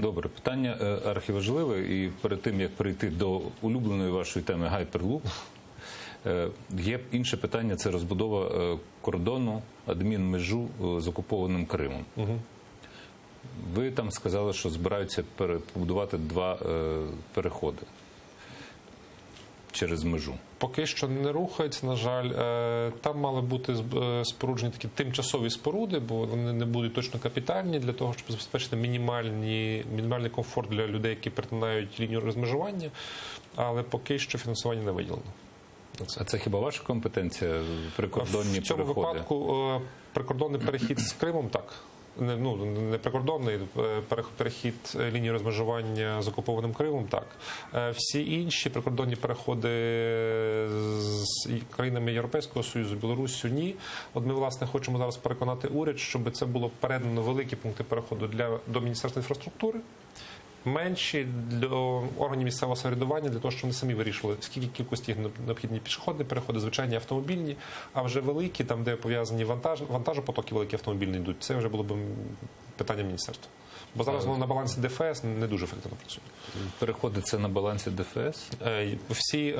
Добре, питання архіважливе, і перед тим, як перейти до улюбленої вашої теми Гайперлуп, є інше питання – це розбудова кордону, адмінмежу з окупованим Кримом. Ви там сказали, що збираються побудувати 2 переходи через межу. Поки що не рухається, на жаль. Там мали бути споруджені такі тимчасові споруди, бо вони не будуть точно капітальні, для того, щоб забезпечити мінімальний комфорт для людей, які перетинають лінію розмежування, але поки що фінансування не виділено. А це хіба ваша компетенція, прикордонні переходи? В цьому випадку прикордонний перехід з Кримом – так. Не прикордонний перехід лінії розмежування з окупованим Кримом, так. Всі інші прикордонні переходи з країнами Європейського Союзу, Білоруссю – ні. От ми, власне, хочемо зараз переконати уряд, щоб це було передано великі пункти переходу до Міністерства інфраструктури, менші для органів місцевого самоврядування, для того, щоб вони самі вирішували, скільки кількості необхідні пішохідні переходи, звичайні автомобільні, а вже великі, там, де пов'язані вантажопотоки великі автомобільні йдуть, це вже було б питання міністерства. Бо зараз воно на балансі ДФС не дуже ефективно працює. Переходи це на балансі ДФС? Всі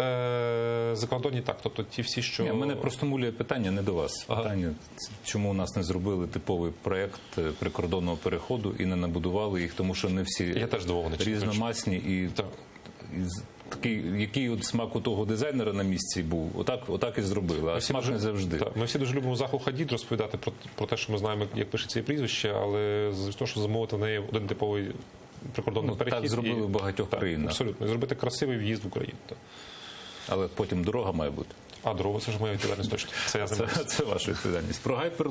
закордонні так, тобто ті всі, що... Ні, мене просто мулює питання не до вас. Питання, чому у нас не зробили типовий проєкт прикордонного переходу і не набудували їх, тому що не всі Я теж здивований, різномасні і... Такий, який от смак у того дизайнера на місці був, отак і зробили, а смак не завжди. Так, ми всі дуже любимо Заху Хадід розповідати про те, що ми знаємо, як пишеться її прізвище, але з того, що замовити в неї один типовий прикордонний перехід. Так зробили в багатьох країнах. Абсолютно. Зробити красивий в'їзд в Україну. Так. Але потім дорога має бути. А дорога – це ж моя відповідальність точно. Це ваша відповідальність. Про Гайперлуп